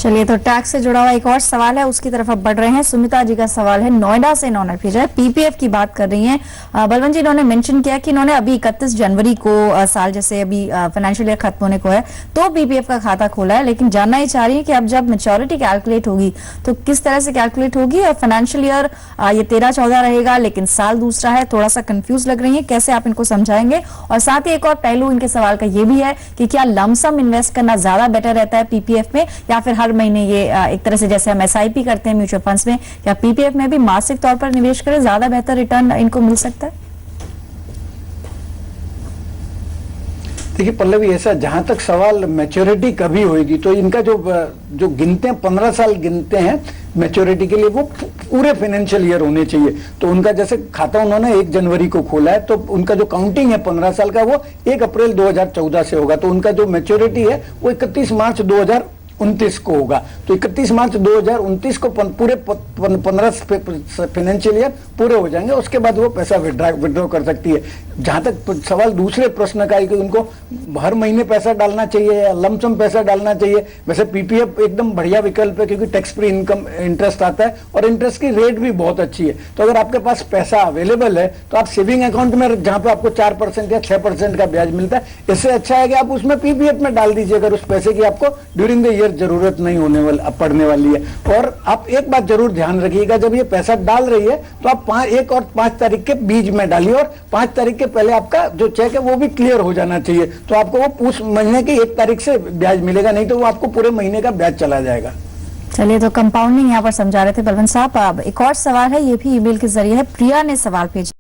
चलिए, तो टैक्स से जुड़ा हुआ एक और सवाल है, उसकी तरफ अब बढ़ रहे हैं। सुमिता जी का सवाल है, नोएडा से इन्होंने भेजा है, पीपीएफ की बात कर रही हैं। बलवंत जी, इन्होंने मेंशन किया कि इन्होंने अभी 31 जनवरी को साल जैसे अभी फाइनेंशियल ईयर खत्म होने को है तो पीपीएफ का खाता खोला है, लेकिन जानना ही चाह रही है कि अब जब मेच्योरिटी कैलकुलेट होगी तो किस तरह से कैलकुलेट होगी, और फाइनेंशियल ईयर ये 13-14 रहेगा लेकिन साल दूसरा है। थोड़ा सा कंफ्यूज लग रही है, कैसे आप इनको समझाएंगे? और साथ ही एक और पहलू इनके सवाल का ये भी है कि क्या लमसम इन्वेस्ट करना ज्यादा बेटर रहता है पीपीएफ में, या फिर हर महीने ये एक तरह से जैसे हम एसआईपी करते हैं म्यूचुअल फंड्स में, या पीपीएफ में भी मासिक तौर पर निवेश करें, ज्यादा बेहतर रिटर्न इनको मिल सकता है? देखिए पल्लवी, ऐसा जहां तक सवाल मैच्योरिटी कभी होगी, तो इनका जो गिनते हैं 15 साल गिनते हैं मैच्योरिटी के लिए, वो पूरे फाइनेंशियल ईयर होने चाहिए। तो उनका जैसे खाता उन्होंने 1 जनवरी को खोला है, तो उनका जो काउंटिंग है 15 साल का वो 1 अप्रैल 2014 से होगा। तो उनका जो मैच्योरिटी है वो 31 मार्च 2029 को होगा। तो 31 मार्च 2029 को पूरे 15 फाइनेंशियल ईयर पूरे हो जाएंगे, उसके बाद वो पैसा विड्रॉ कर सकती है। जहां तक सवाल दूसरे प्रश्न का है कि उनको हर महीने पैसा डालना चाहिए या लमसम पैसा डालना चाहिए, वैसे पीपीएफ एकदम बढ़िया विकल्प है क्योंकि टैक्स फ्री इनकम इंटरेस्ट आता है और इंटरेस्ट की रेट भी बहुत अच्छी है। तो अगर आपके पास पैसा अवेलेबल है तो आप सेविंग अकाउंट में, जहां पे आपको 4% या 6% का ब्याज मिलता है, इससे अच्छा है कि आप उसमें पीपीएफ में डाल दीजिए अगर उस पैसे की आपको ड्यूरिंग द ईयर जरूरत नहीं पड़ने वाली है। और आप एक बात जरूर ध्यान रखिएगा, जब ये पैसा डाल रही है तो आप 1 और 5 तारीख के बीच में डालिए, और 5 तारीख के पहले आपका जो चेक है वो भी क्लियर हो जाना चाहिए। तो आपको वो उस महीने की 1 तारीख से ब्याज मिलेगा, नहीं तो वो आपको पूरे महीने का ब्याज चला जाएगा। चलिए, तो कंपाउंडिंग यहाँ पर समझा रहे थे बलवंत साहब। अब एक और सवाल है, ये भी ईमेल के जरिए है, प्रिया ने सवाल भेजा।